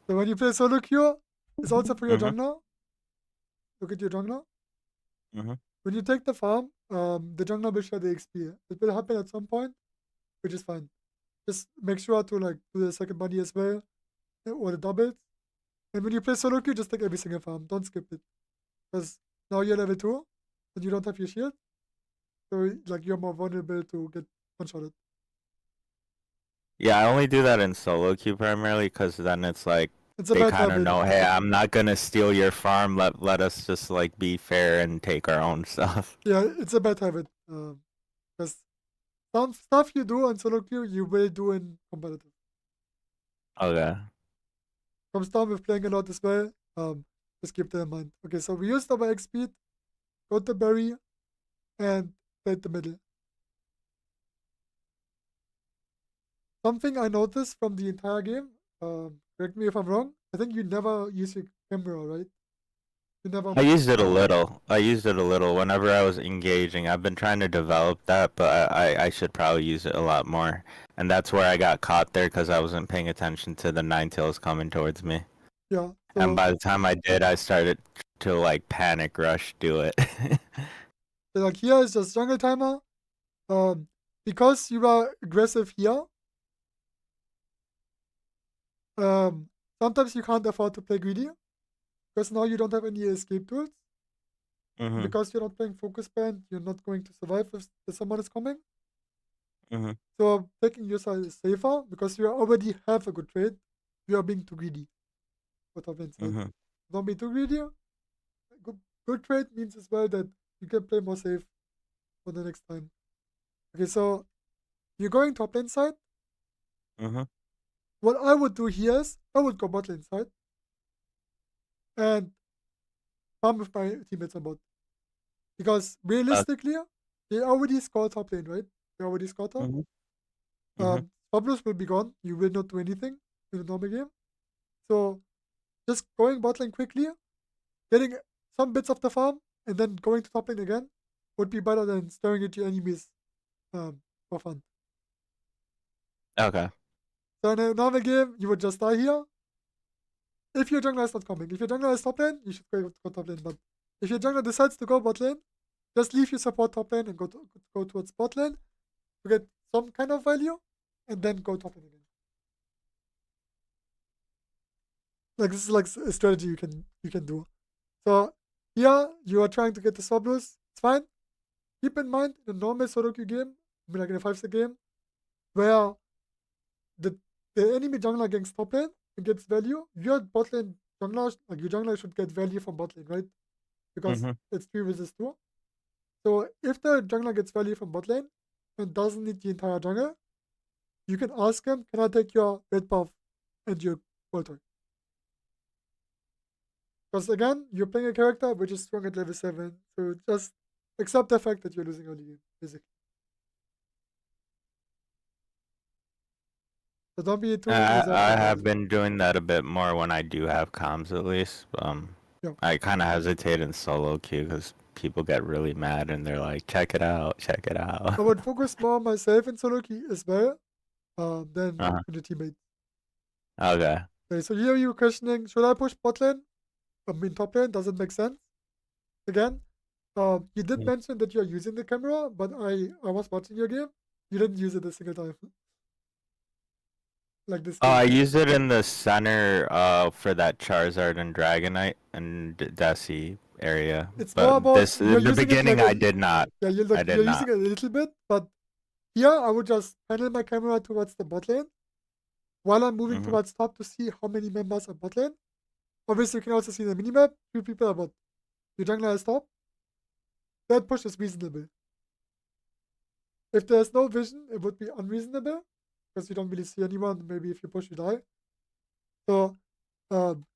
So when you play solo queue, it's also for your Mm-hmm. jungler. Look at your jungler. Mm-hmm. When you take the farm, the jungler will share the XP. It will happen at some point, which is fine. Just make sure to like do the second money as well, or the doubles. And when you play solo queue, just take every single farm. Don't skip it. Because now you're level 2, and you don't have your shield. So like you're more vulnerable to get one-shotted. Yeah, I only do that in solo queue primarily because then it's like It's a they bad kind of habit. know, hey, I'm not gonna steal your farm. Let us just like be fair and take our own stuff. Yeah, it's a bad habit. Because some stuff you do on solo queue, you will do in competitive. Okay. Comes down with playing a lot as well. Just keep that in mind. Okay, so we used our X speed, got the berry, and played the middle. Something I noticed from the entire game, correct me if I'm wrong, I think you never use your camera, right? You never. I used it a little. I used it a little whenever I was engaging. I've been trying to develop that, but I should probably use it a lot more. And that's where I got caught there because I wasn't paying attention to the Ninetales coming towards me. Yeah, And so by the time I did, I started to like panic rush do it. like here is just jungle timer. Because you are aggressive here, um, sometimes you can't afford to play greedy because now you don't have any escape tools. Mhm. Because you're not playing focus band, you're not going to survive if someone is coming. Mhm. So taking your side is safer because you already have a good trade. You are being too greedy for top lane side. Mhm. Don't be too greedy. Good trade means as well that you can play more safe for the next time. Okay, so you're going top lane side. Mhm. What I would do here is I would go bot lane side and farm with my teammates on bot. Because realistically, they already scored top lane, right? They already scored top. Mhm. Mhm. Pablos will be gone. You will not do anything in a normal game. So just going bot lane quickly, getting some bits of the farm, and then going to top lane again would be better than staring at your enemies for fun. Okay. So in a normal game, you would just die here. If your jungler is not coming. If your jungler is top lane, you should go top lane. But if your jungler decides to go bot lane, just leave your support top lane and go towards bot lane to get some kind of value, and then go top lane again. Like this is like a strategy you can do. So here you are trying to get the swap loose. It's fine. Keep in mind in a normal solo queue game, I mean like in a 5-star game, where the the enemy jungler against top lane and gets value, your bot lane jungler, like your jungler should get value from bot lane, right? Because Mhm. it's 3 versus 2. So if the jungler gets value from bot lane and doesn't need the entire jungle, you can ask him, can I take your red buff and your Voltor? Because again, you're playing a character which is strong at level 7, so just accept the fact that you're losing early game, basically. So don't be too I resentful about have it. been doing that a bit more when I do have comms at least. Yeah. I kind of hesitate in solo queue because people get really mad and they're like, check it out, check it out. I would focus more on myself in solo queue as well than Uh-huh. in the teammate. Okay. Okay, so here you're questioning, should I push bot lane? I mean top lane, does it make sense? Again, you did Mm. mention that you're using the camera, but I was watching your game. You didn't use it a single time. Like this I game. used it in the center for that Charizard and Dragonite and Desi area. It's more But about this you're in the using it like beginning a I did not. yeah, I did you're not. using it a little bit, but here I would just panel my camera towards the bot lane while I'm moving Mhm. towards top to see how many members are bot lane. Obviously, you can also see the minimap. 2 people are bot. Your jungler is top. That push is reasonable. If there's no vision, it would be unreasonable because you don't really see anyone. Maybe if you push, you die. So, um,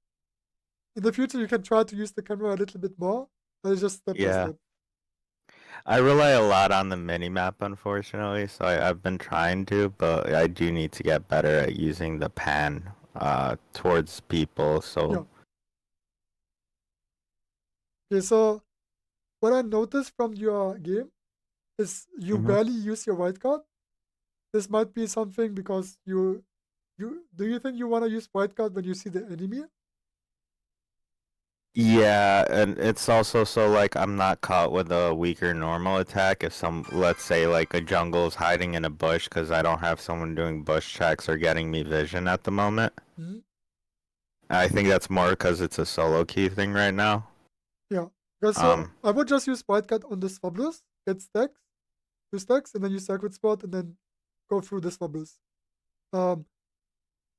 in the future, you can try to use the camera a little bit more, but it's just step by Yeah. step. I rely a lot on the minimap, unfortunately, so I've been trying to, but I do need to get better at using the pan towards people, so Yeah. Okay, so what I noticed from your game is you Mhm. barely use your wild card. This might be something because you Do you think you want to use white card when you see the enemy? Yeah, and it's also so like I'm not caught with a weaker normal attack if let's say like a jungle is hiding in a bush because I don't have someone doing bush checks or getting me vision at the moment. Hmm? I think that's more because it's a solo key thing right now. Yeah. Because so I would just use white card on this Fabulous, get stacks, 2 stacks, and then use Sacred Spot, and then go through this Fabulous.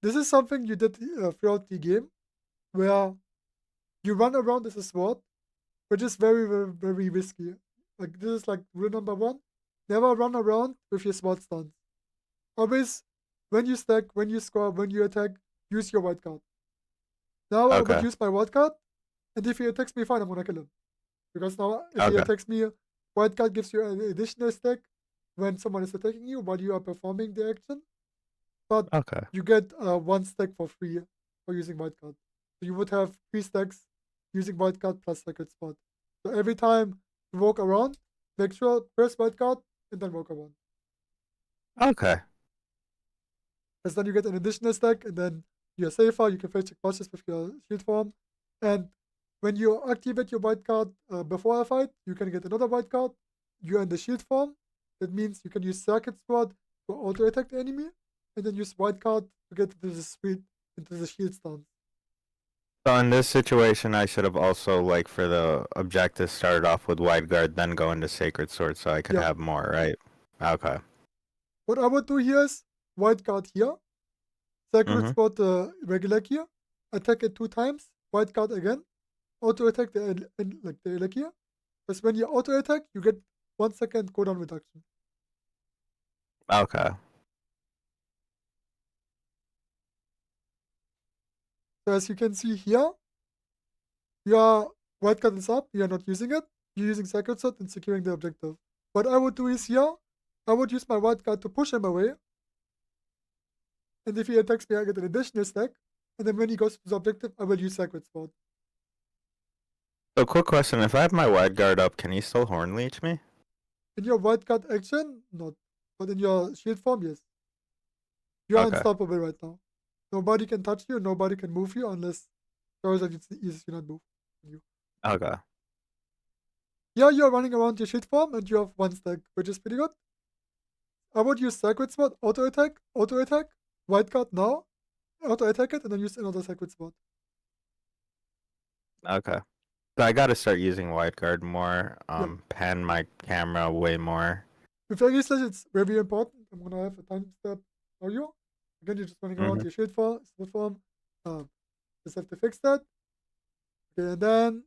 This is something you did throughout the game, where you run around as a sword, which is very, very, very risky. Like, this is like rule number 1. Never run around with your sword stance. Always, when you stack, when you score, when you attack, use your white card. Now I would use my white card, and if he attacks me, fine, I'm gonna kill him. Because now, if he attacks me, white card gives you an additional stack when someone is attacking you while you are performing the action. But you get 1 stack for free for using white card. So you would have 3 stacks using white card plus Sacred Spot. So every time you walk around, make sure press white card and then walk around. Okay. Because then you get an additional stack, and then you're safer. You can face check bosses with your shield form. And when you activate your white card before a fight, you can get another white card. You're in the shield form. That means you can use Sacred Spot to auto attack the enemy, and then use white card to get into the shield stance. So in this situation, I should have also, like, for the objective, started off with Wide Guard, then go into Sacred Sword so I could have more, right? Okay. What I would do here is white card here, Sacred Spot regular here, attack it 2 times, white card again, auto attack the Elakia. Because when you auto attack, you get 1 second cooldown reduction. Okay. So as you can see here, your white card is up, you are not using it, you're using Sacred Sword and securing the objective. What I would do is here, I would use my white card to push him away. And if he attacks me, I get an additional stack. And then when he goes to the objective, I will use Sacred Spot. So quick question, if I have my Wide Guard up, can he still Horn Leech me? In your white card action, not. But in your shield form, yes. You are unstoppable right now. Nobody can touch you, nobody can move you unless Charizard uses you not move you. Okay. Yeah, you're running around your shield form and you have 1 stack, which is pretty good. I would use Sacred Spot, auto attack, white card now, auto attack it, and then use another Sacred Spot. Okay. So I gotta start using Wide Guard more, pan my camera way more. With Aegislash, it's very important. I'm gonna have a time step for you. Again, you're just running around your shield form. Just have to fix that. Okay, and then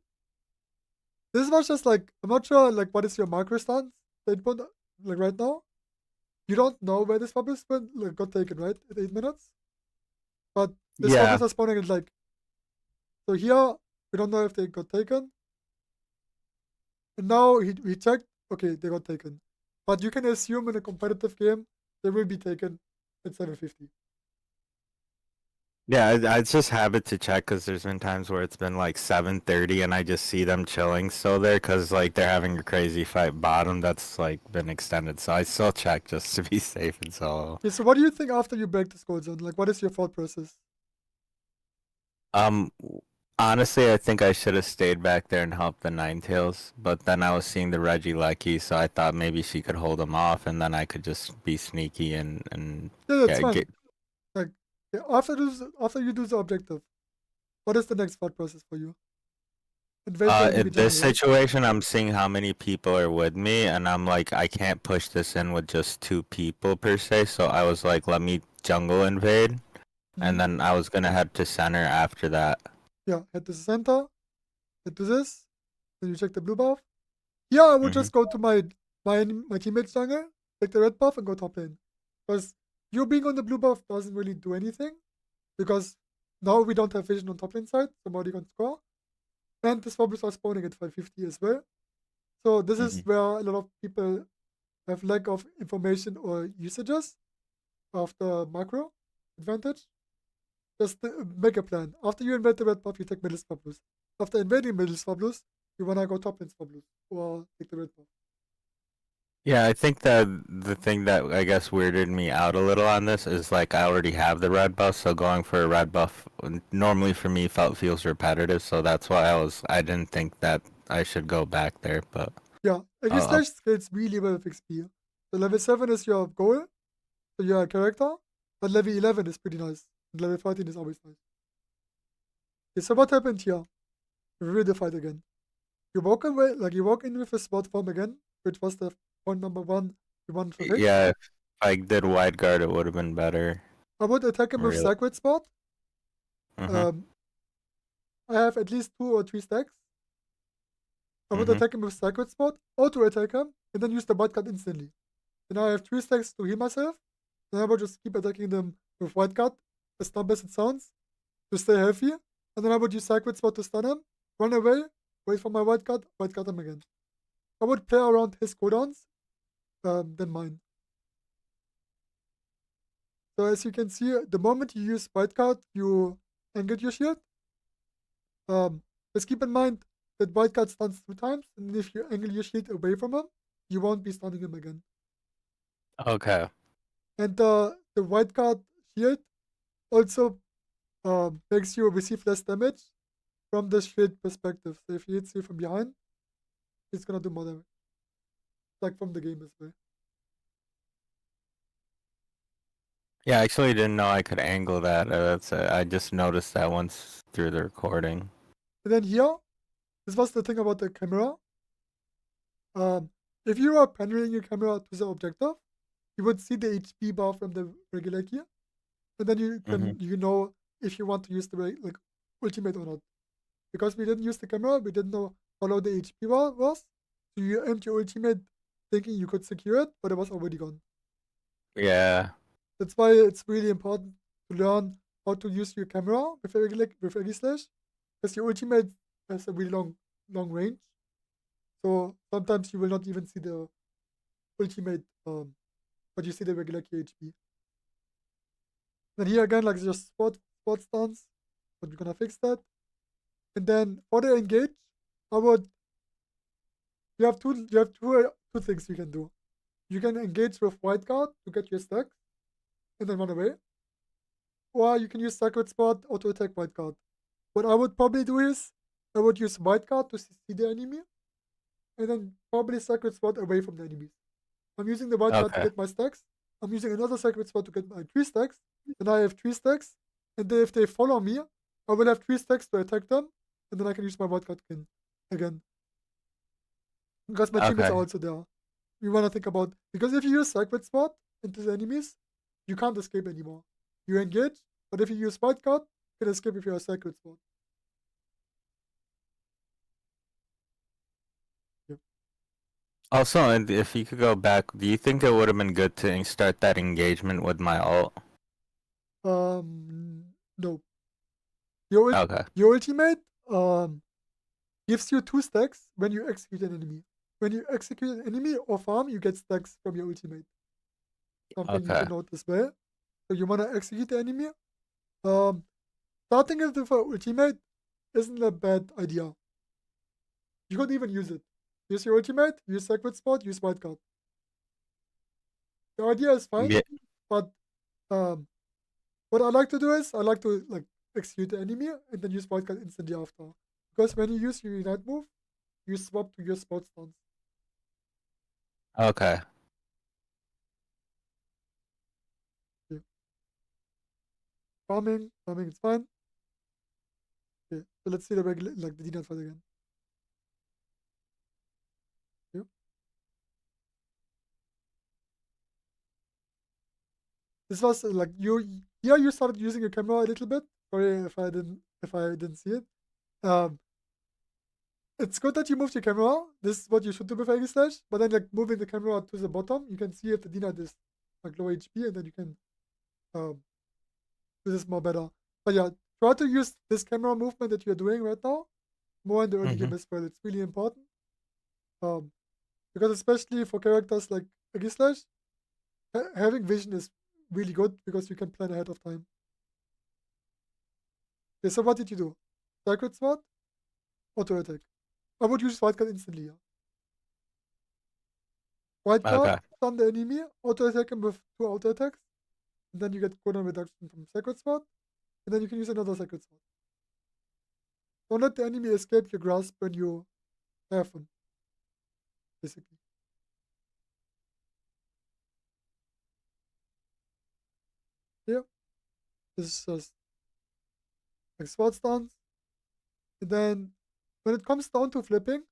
this was just like, I'm not sure like what is your macro stance like right now. You don't know where this Fabulous got taken, right? At 8 minutes. But this Fabulous are spawning at like, so here we don't know if they got taken. And now he checked, okay, they got taken. But you can assume in a competitive game they will be taken at 750. Yeah, I just habit to check because there's been times where it's been like 7:30 and I just see them chilling still there because like they're having a crazy fight bottom that's like been extended. So I still check just to be safe and solo. Okay, so what do you think after you break the skull zone? Like, what is your thought process? Honestly, I think I should have stayed back there and helped the Ninetales, but then I was seeing the Regieleki, so I thought maybe she could hold him off, and then I could just be sneaky and yeah, that's fine. Like, after you do the objective, what is the next thought process for you? In this situation, I'm seeing how many people are with me, and I'm like, I can't push this in with just 2 people per se, so I was like, let me jungle invade, and then I was gonna head to center after that. Yeah, head to the center, head to this, then you check the blue buff. Yeah, I would just go to my teammate's jungle, take the red buff, and go top lane. Because you being on the blue buff doesn't really do anything, because now we don't have vision on top lane side, so nobody can score. And this Fabulous are spawning at 550 as well. So this is where a lot of people have lack of information or usages of the macro advantage. Just make a plan. After you invade the red buff, you take middle Fabulous. After invading middle Fabulous, you wanna go top lane Fabulous or take the red buff. Yeah, I think that the thing that I guess weirded me out a little on this is like I already have the red buff, so going for a red buff normally for me feels repetitive, so that's why I didn't think that I should go back there, but Yeah, I'll, Aegislash scales really well with XP. So level 7 is your goal, so you're a character, but level 11 is pretty nice. And level 14 is always nice. Okay, so what happened here? We read the fight again. You walk away, like you walk in with a spot form again, which was the point number 1 you wanted to fix. yeah, if I did wide guard, it would have been better. I would attack him with Really. Sacred Spot. Mhm. Um, I have at least 2 or 3 stacks. I would Mhm. attack him with Sacred Spot, auto attack him, and then use the White Card instantly. Then I have 3 stacks to heal myself. Then I would just keep attacking them with White Card, as dumb as it sounds, to stay healthy. And then I would use Sacred Spot to stun him, run away, wait for my White Card him again. I would play around his cooldowns than mine. So as you can see, the moment you use White Card, you engage your shield. Just keep in mind that White Card stuns 2 times, and if you angle your shield away from him, you won't be stunning him again. Okay. And the White Card shield also makes you receive less damage from the shield perspective. So if he hits you from behind, it's gonna do more damage. Like from the game as well. Yeah, I actually didn't know I could angle that. I just noticed that once through the recording. And then here, this was the thing about the camera. If you are panning your camera to the objective, you would see the HP bar from the regular key, and then you Mhm. can know if you want to use the like ultimate or not. Because we didn't use the camera, we didn't know how low the HP bar was. So you aimed your ultimate thinking you could secure it, but it was already gone. Yeah. That's why it's really important to learn how to use your camera with Aegislash, because your ultimate has a really long range. So sometimes you will not even see the ultimate, but you see the regular KHP. Then here again, like just spot stance, but we're gonna fix that. And then for the engage, I would two things you can do. You can engage with White Guard to get your stacks and then run away. Or you can use Sacred Spot auto attack White Guard. What I would probably do is I would use White Guard to see the enemy and then probably Sacred Spot away from the enemies. I'm using the White Guard to Okay. get my stacks. I'm using another Sacred Spot to get my 3 stacks. Then I have 3 stacks. And then if they follow me, I will have 3 stacks to attack them. And then I can use my White Guard again. Because my teammates are Okay. also there. You want to think about, because if you use Sacred Spot into the enemies, you can't escape anymore. You engage, but if you use White Guard, you can escape if you have Sacred Spot. Yep. Also, and if you could go back, do you think it would have been good to start that engagement with my ult? No. Your Okay. ultimate gives you 2 stacks when you execute an enemy. When you execute an enemy or farm, you get stacks from your ultimate. Something you Okay. can note as well. So you wanna execute the enemy. Starting it with an ultimate isn't a bad idea. You could even use it. Use your ultimate, use Sacred Spot, use White Guard. The idea is fine, Yeah. but what I like to do is I like to like execute the enemy and then use White Guard instantly after. Because when you use your Unite move, you swap to your spot stance. Okay. Okay. Farming is fine. Okay, so let's see the regular like the Denied fight again. Okay. This was like you started using your camera a little bit. Sorry if I didn't see it. Um, it's good that you moved your camera. This is what you should do with Aegislash. But then like moving the camera to the bottom, you can see if the Denied is like low HP, and then you can do this more better. But yeah, try to use this camera movement that you're doing right now more in the early game as well. It's really important. Because especially for characters like Aegislash, having vision is really good because you can plan ahead of time. Okay, so what did you do? Sacred Sword? Auto attack. I would use White Guard instantly. Yeah. White card, Okay. stun the enemy, auto attack him with 2 auto attacks, and then you get cooldown reduction from Sacred Sword, and then you can use another Sacred Sword. Don't let the enemy escape your grasp when you have him, basically. Here, this is just like sword stance. And then when it comes down to flipping,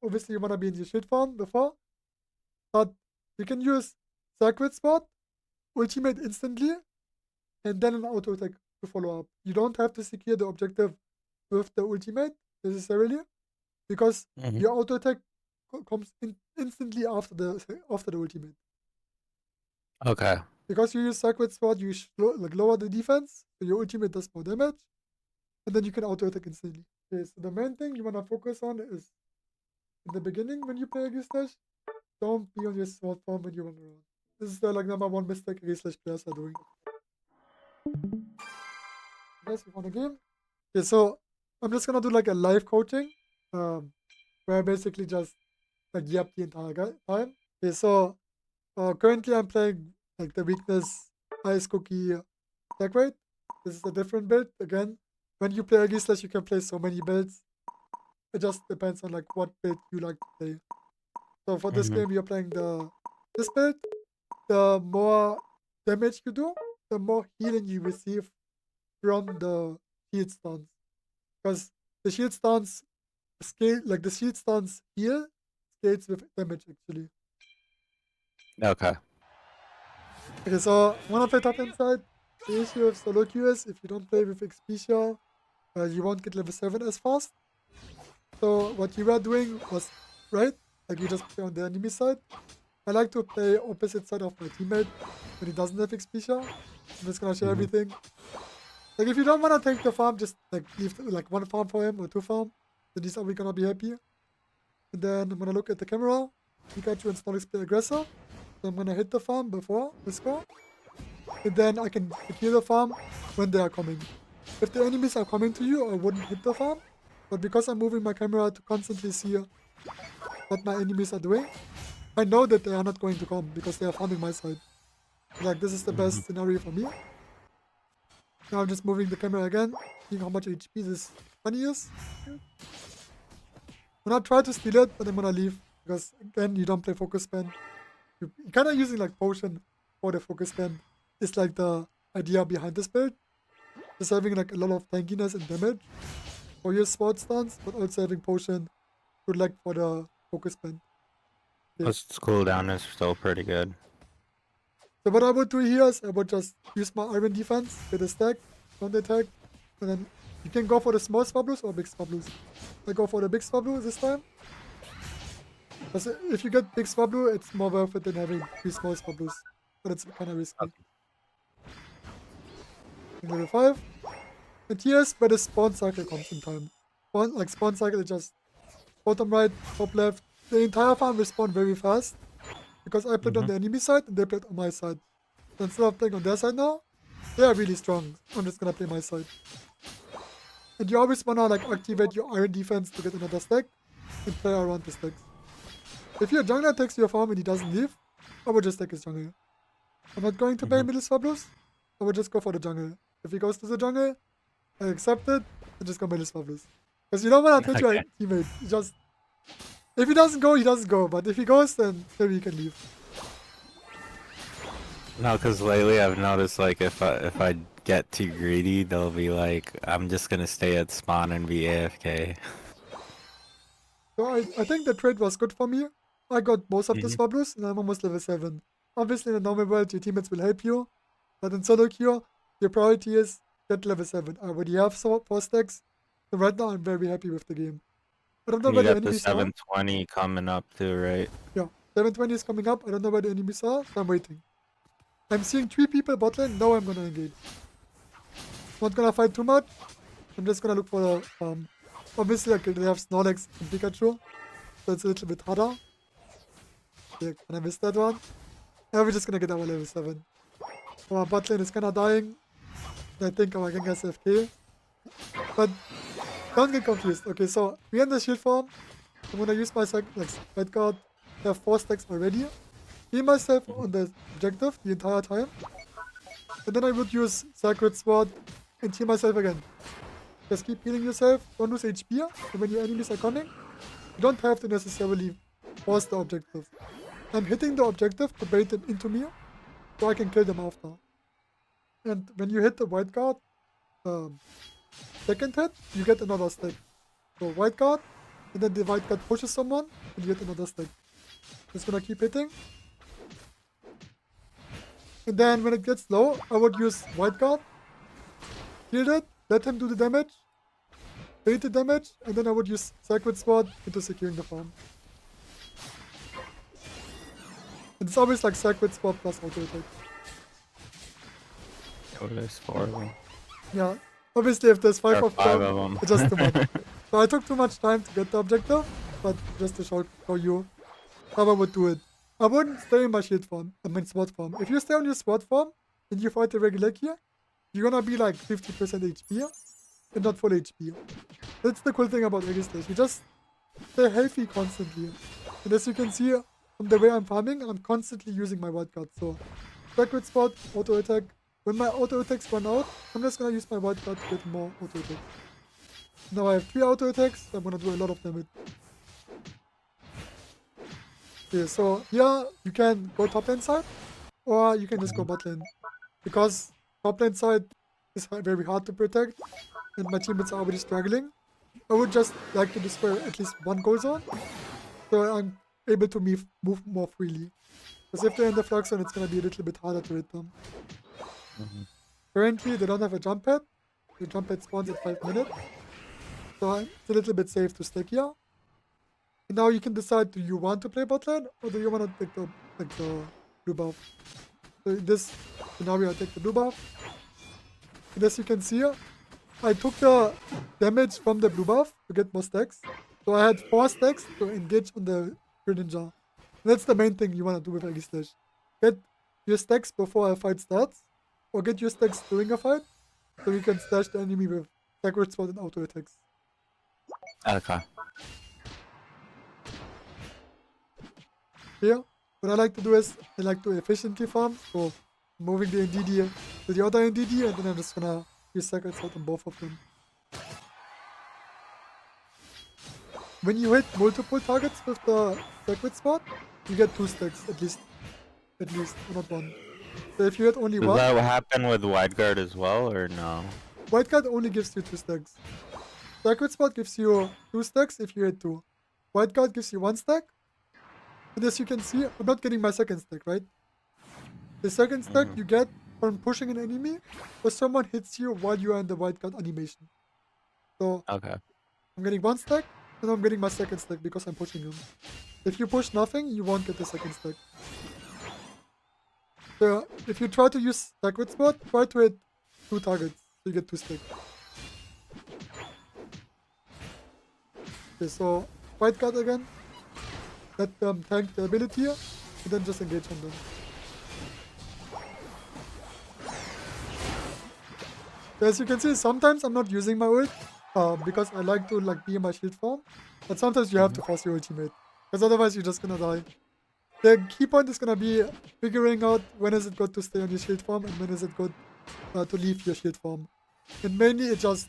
obviously you wanna be in your shield form before, but you can use Sacred Sword, ultimate instantly, and then an auto attack to follow up. You don't have to secure the objective with the ultimate necessarily, because your auto attack comes in instantly after the ultimate. Okay. Because you use Sacred Sword, you lower the defense, so your ultimate does more damage, and then you can auto attack instantly. Okay, so the main thing you wanna focus on is in the beginning when you play Aegislash, don't be on your sword form when you run around. This is the #1 mistake Aegislash players are doing. Guys, we won a game. Okay, so I'm just gonna do like a live coaching, where I basically just like yap the entire time. Okay, so currently I'm playing like the weakness Ice Cookie attack rate. This is a different build. Again, when you play Aegislash, you can play so many builds. It just depends on like what build you like to play. So for this game, you're playing this build. The more damage you do, the more healing you receive from the shield stance. Because the shield stance scale, like the shield stance heal scales with damage actually. Okay. Okay, so when I play top lane side, the issue with solo queue is if you don't play with Expedia, you won't get level 7 as fast. So what you were doing was right, like you just play on the enemy side. I like to play opposite side of my teammate when he doesn't have Expedia. I'm just gonna share everything. Like if you don't wanna take the farm, just like leave like 1 farm for him or 2 farm. Then he's always gonna be happy. And then I'm gonna look at the camera. Pikachu and Snorlax play aggressor. So I'm gonna hit the farm before the score. And then I can secure the farm when they are coming. If the enemies are coming to you, I wouldn't hit the farm. But because I'm moving my camera to constantly see what my enemies are doing, I know that they are not going to come because they are farming my side. Like this is the best scenario for me. Now I'm just moving the camera again, seeing how much HP this bunny is. I'm gonna try to steal it, but I'm gonna leave because again you don't play focus spend. You're kind of using like potion for the focus spend. It's like the idea behind this build. Just having like a lot of tankiness and damage for your sword stance, but also having potion to like for the focus spend. This cooldown is still pretty good. So what I would do here is I would just use my iron defense, get a stack, don't attack, and then you can go for the small Swablues or big Swablues. I go for the big Swablu this time. Because if you get big Swablu, it's more worth it than having 3 small Swablues. But it's kind of risky. Okay. Level 5. And here's where the spawn cycle comes in time. Spawn cycle is just bottom right, top left. The entire farm will spawn very fast. Because I played on the enemy side and they played on my side. So instead of playing on their side now, they are really strong. I'm just gonna play my side. And you always wanna like activate your iron defense to get another stack and play around the stacks. If your jungler takes your farm and he doesn't leave, I would just take his jungle. I'm not going to play middle Swablues. I would just go for the jungle. If he goes to the jungle, I accept it and just go middle Swablues. Because you don't wanna take your teammate. You just if he doesn't go, he doesn't go. But if he goes, then maybe he can leave. No, because lately I've noticed like if I get too greedy, they'll be like, I'm just gonna stay at spawn and be AFK. So I think the trade was good for me. I got most of the Swablues and I'm almost level 7. Obviously in the normal world your teammates will help you. But in solo queue, your priority is get level 7. I already have 4 stacks. So right now I'm very happy with the game. I don't know where the You got the enemies are. 720 coming up too, right? Yeah, 720 is coming up. I don't know where the enemies are, so I'm waiting. I'm seeing 3 people bot lane. Now I'm gonna engage. Not gonna fight too much. I'm just gonna look for the obviously like, they have Snorlax and Pikachu. So it's a little bit harder. Okay, and I missed that one. Now we're just gonna get our level 7. Our bot lane is kinda dying. I think our Gengar's AFK. But don't get confused. Okay, so we're in the shield form. I'm gonna use my red card. I have 4 stacks already. heal myself on the objective the entire time. And then I would use Sacred Sword and heal myself again. Just keep healing yourself, don't lose HP, and when your enemies are coming, you don't have to necessarily force the objective. I'm hitting the objective to bait them into me, so I can kill them after. And when you hit the white card, second hit, you get another stack. So white card, and then the white card pushes someone, and you get another stack. Just gonna keep hitting. And then when it gets low, I would use white card, heal it, let him do the damage, bait the damage, and then I would use Sacred Sword into securing the farm. And it's always like Sacred Sword plus auto attack. Oh, there's 4 of them. Yeah, obviously if there's 5 There are of 5 them, of them. it's just too much. So I took too much time to get the objective, but just to show you how I would do it. I wouldn't stay in my shield form, sword form. If you stay on your sword form and you fight the regular gear, you're gonna be like 50% HP and not full HP. That's the cool thing about Aegislash. You just stay healthy constantly. And as you can see from the way I'm farming, I'm constantly using my white card. So Sacred Sword, auto attack. When my auto attacks run out, I'm just gonna use my white card to get more auto attacks. Now I have 3 auto attacks, I'm gonna do a lot of damage. Okay, so here you can go top lane side, or you can just go bot lane. Because top lane side is very hard to protect, and my teammates are already struggling. I would just like to destroy at least one goal zone, so I'm able to move more freely. Because if they're in the flux zone, it's gonna be a little bit harder to hit them. Currently, they don't have a jump pad. The jump pad spawns at 5 minutes. So it's a little bit safe to stick here. And now you can decide, do you want to play bot lane or do you want to take the blue buff? So in this scenario, I take the blue buff. And as you can see, I took the damage from the blue buff to get more stacks. So I had 4 stacks to engage on the Greninja. And that's the main thing you want to do with Aegislash. Get your stacks before a fight starts, or get your stacks during a fight, so you can stash the enemy with Sacred Sword and auto attacks. Okay. Here, what I like to do is, I like to efficiently farm, so moving the NDD to the other NDD, and then I'm just gonna use Sacred Sword on both of them. When you hit multiple targets with the Sacred Sword, you get 2 stacks, at least, or not 1. So if you hit only Does 1, that happen with wide guard as well, or no? white card only gives you 2 stacks. Sacred Sword gives you 2 stacks if you hit 2. White card gives you 1 stack. And as you can see, I'm not getting my second stack, right? The second stack you get from pushing an enemy, or someone hits you while you are in the white card animation. So Okay. I'm getting 1 stack, and I'm getting my second stack because I'm pushing him. If you push nothing, you won't get the second stack. So if you try to use Sacred Sword, try to hit 2 targets, so you get 2 stacks. Okay, so white card again. Let them tank the ability, and then just engage on them. So as you can see, sometimes I'm not using my ult, because I like to be in my shield form. But sometimes you have to force your ultimate, because otherwise you're just gonna die. The key point is gonna be figuring out when is it good to stay on your shield form and when is it good to leave your shield form. And mainly it just,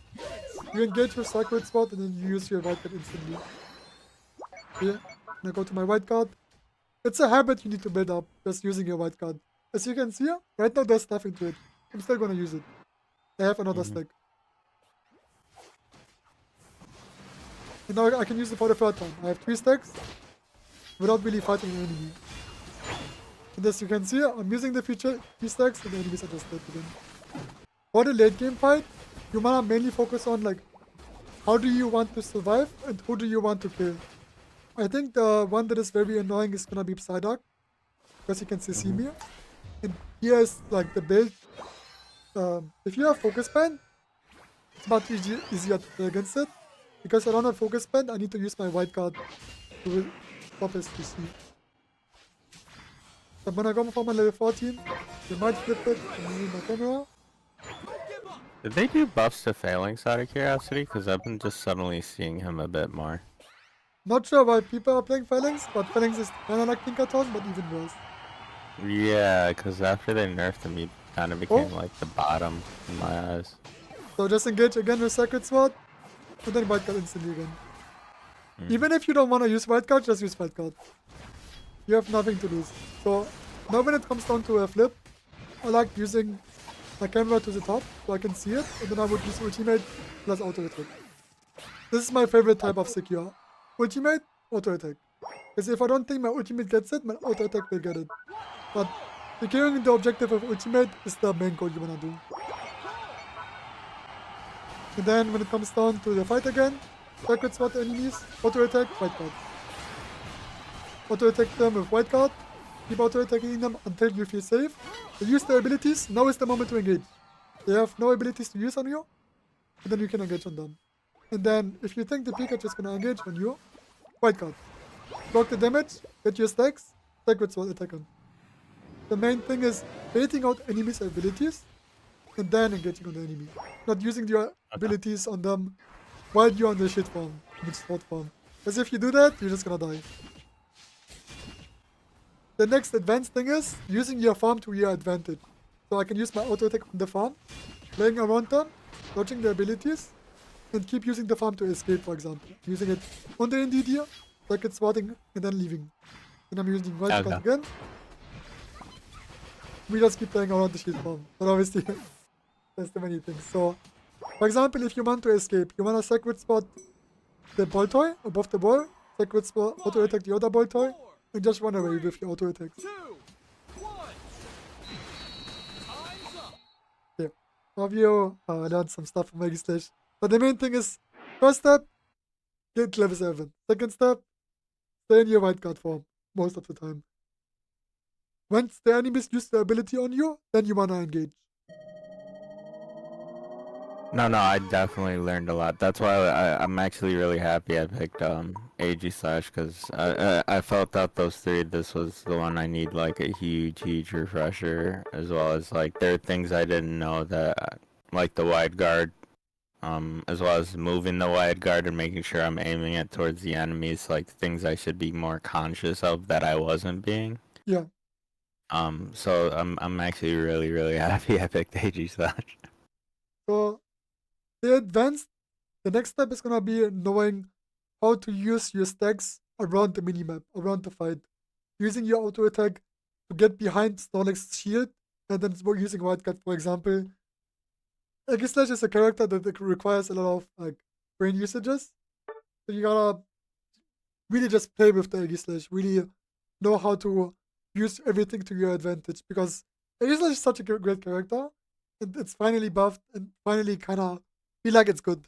you engage with Sacred Sword and then you use your white card instantly. Okay, now go to my white card. It's a habit you need to build up, just using your white card. As you can see, right now there's nothing to it. I'm still gonna use it. I have another stack. And now I can use it for the 3rd time. I have 3 stacks without really fighting an enemy. And as you can see, I'm using the 3 stacks and the enemies are just dead again. For the late game fight, you wanna mainly focus on how do you want to survive and who do you want to kill. I think the one that is very annoying is gonna be Psyduck, because you can see me. And here is the build. If you have focus band, it's much easier to play against it. Because I don't have focus band, I need to use my white card to stop his PC. I'm gonna go for my level 14. They might flip it and move my camera. Did they do buffs to Phalanx out of curiosity? Because I've been just suddenly seeing him a bit more. Not sure why people are playing Phalanx, but Phalanx is kinda like Tinkaton, but even worse. Yeah, because after they nerfed him, he kind of became like the bottom in my eyes. So just engage again with Sacred Sword, and then White Card instantly again. Mm. Even if you don't want to use White Card, just use White Card. You have nothing to lose. So now when it comes down to a flip, I like using my camera to the top so I can see it, and then I would use Ultimate plus Auto Attack. This is my favorite type of secure. Ultimate, Auto Attack. Because if I don't think my Ultimate gets it, my Auto Attack will get it. But securing the objective of Ultimate is the main goal you wanna do. And then when it comes down to the fight again, Sacred Sword enemies, Auto Attack, White Card. Auto Attack them with White Card, keep Auto Attacking them until you feel safe. They use their abilities, now is the moment to engage. They have no abilities to use on you, and then you can engage on them. And then if you think the Pikachu is gonna engage on you, White Card. Block the damage, get your stacks, Sacred Sword attack him. The main thing is baiting out enemies' abilities and then engaging on the enemy. Not using your abilities on them while you're on the shit farm, which sword farm. Because if you do that, you're just gonna die. The next advanced thing is using your farm to your advantage. So I can use my auto attack on the farm, playing around them, dodging the abilities, and keep using the farm to escape, for example. Using it on the NDD, like it's swatting and then leaving. And I'm using White Card again. We just keep playing around the shield farm. But obviously, there's too many things. So, for example, if you want to escape, you want to Sacred Spot the ball toy above the ball, Sacred Spot auto attack the other ball toy, and just run away with your auto attacks. Yeah. Have you learned some stuff from Aegislash? But the main thing is, first step, get level 7. Second step, stay in your White Card form most of the time. Once the enemies use the ability on you, then you wanna engage. No, I definitely learned a lot. That's why I'm actually really happy I picked Aegislash, because I felt out those three, this was the one I need like a huge refresher, as well as like there are things I didn't know that like the wide guard, as well as moving the wide guard and making sure I'm aiming it towards the enemies, like things I should be more conscious of that I wasn't being. Yeah. So I'm actually really happy I picked Aegislash. So the next step is gonna be knowing how to use your stacks around the minimap, around the fight. Using your auto attack to get behind Snorlax's shield, and then using White Card, for example. Aegislash is a character that requires a lot of like brain usages. So you gotta really just play with the Aegislash, really know how to use everything to your advantage, because Aegislash is such a great character, and it's finally buffed and finally kind of feel like it's good.